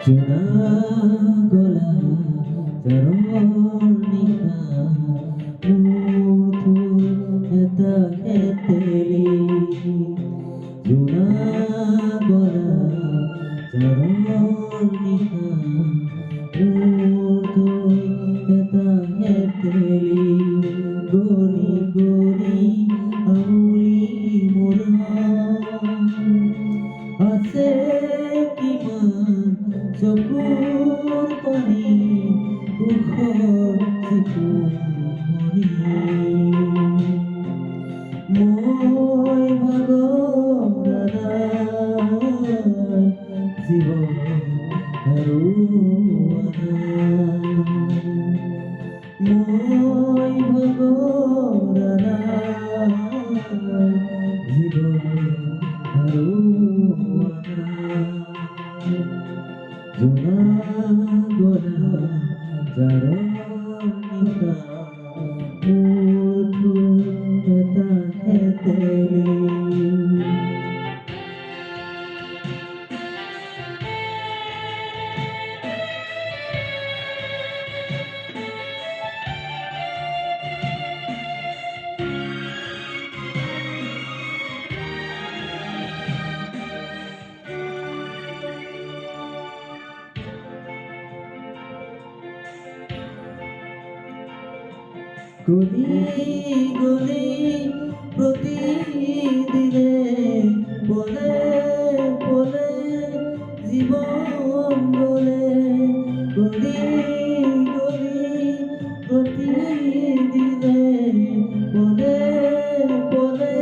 চুনা গলা চৰণিকা মুথু এটা খেতেলি চুনা গলা চৰণিকা মুথু এটা খেতেলি গনি গনি আউলি মোৰা আছে কিমান চকুৰ পানী সুখৰ জীৱনী মই ভাগৰাৰ জীৱন হেৰুৱানা মই ভাগৰাৰ জীৱন হেৰুৱানা জোনা গলা চরণিকা মুথু এটা খেতেলি গলি গলি প্রতিদিনে বলে বলে জীবন বলে গলি গলি প্রতিদিনে বলে বলে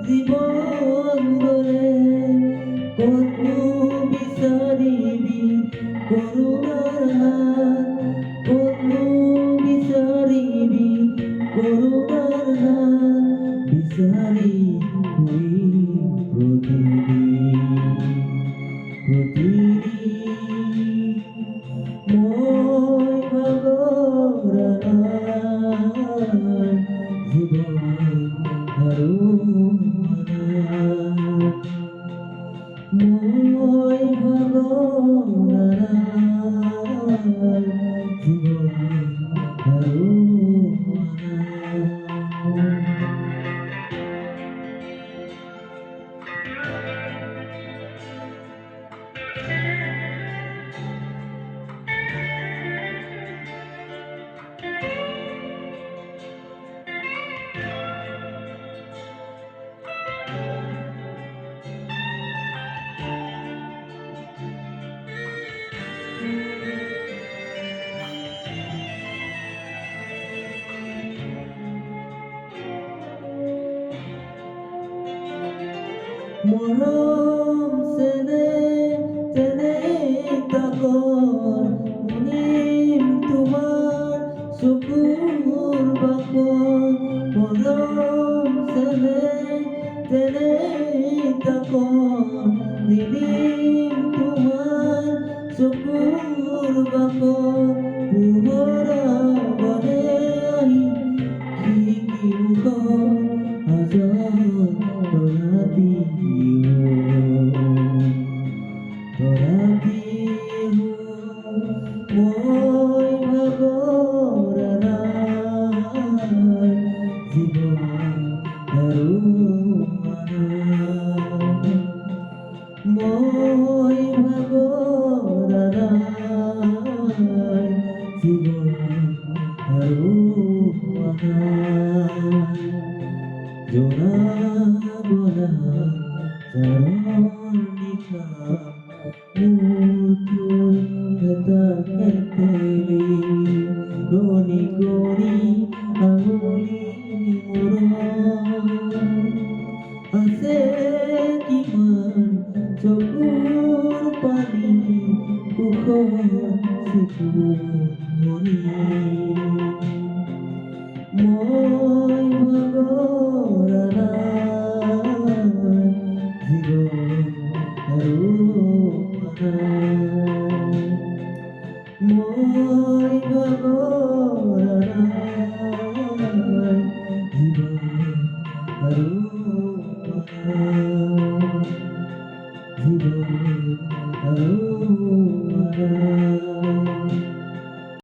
জীবন বলে কত বিচারিবি করুণার হাত কত বিচারিবি করুণার হাত বিচারি হই প্রতিদিন প্রতিদিন মই ভাগৰাৰ জীবন হেৰুৱানা মই ভাগৰাৰ জীবন হেৰুৱানা মৰম চেনে তেনে তাকৰ মুনিম তোমাৰ চকুৰ বাকৰ মৰম চেনে তেনে তাকৰ নিদিম তোমাৰ চকুৰ বাকৰ পোহৰা বনে আহি খিৰিকী মুখত আজাদ তৰা মই ভাগৰাৰ জীবন হেৰুৱানা মই ভাগৰাৰ জীবন হেৰুৱানা জোনা গলা চৰণিকা মুথু এটা খেতেলি গনি গনি আঙুলি মোৰা আছে কি চকুৰ পানী সুখৰ চিকুমনি মই ভাগৰা জীৱন আৰু মই ভাগৰা জীৱন আৰু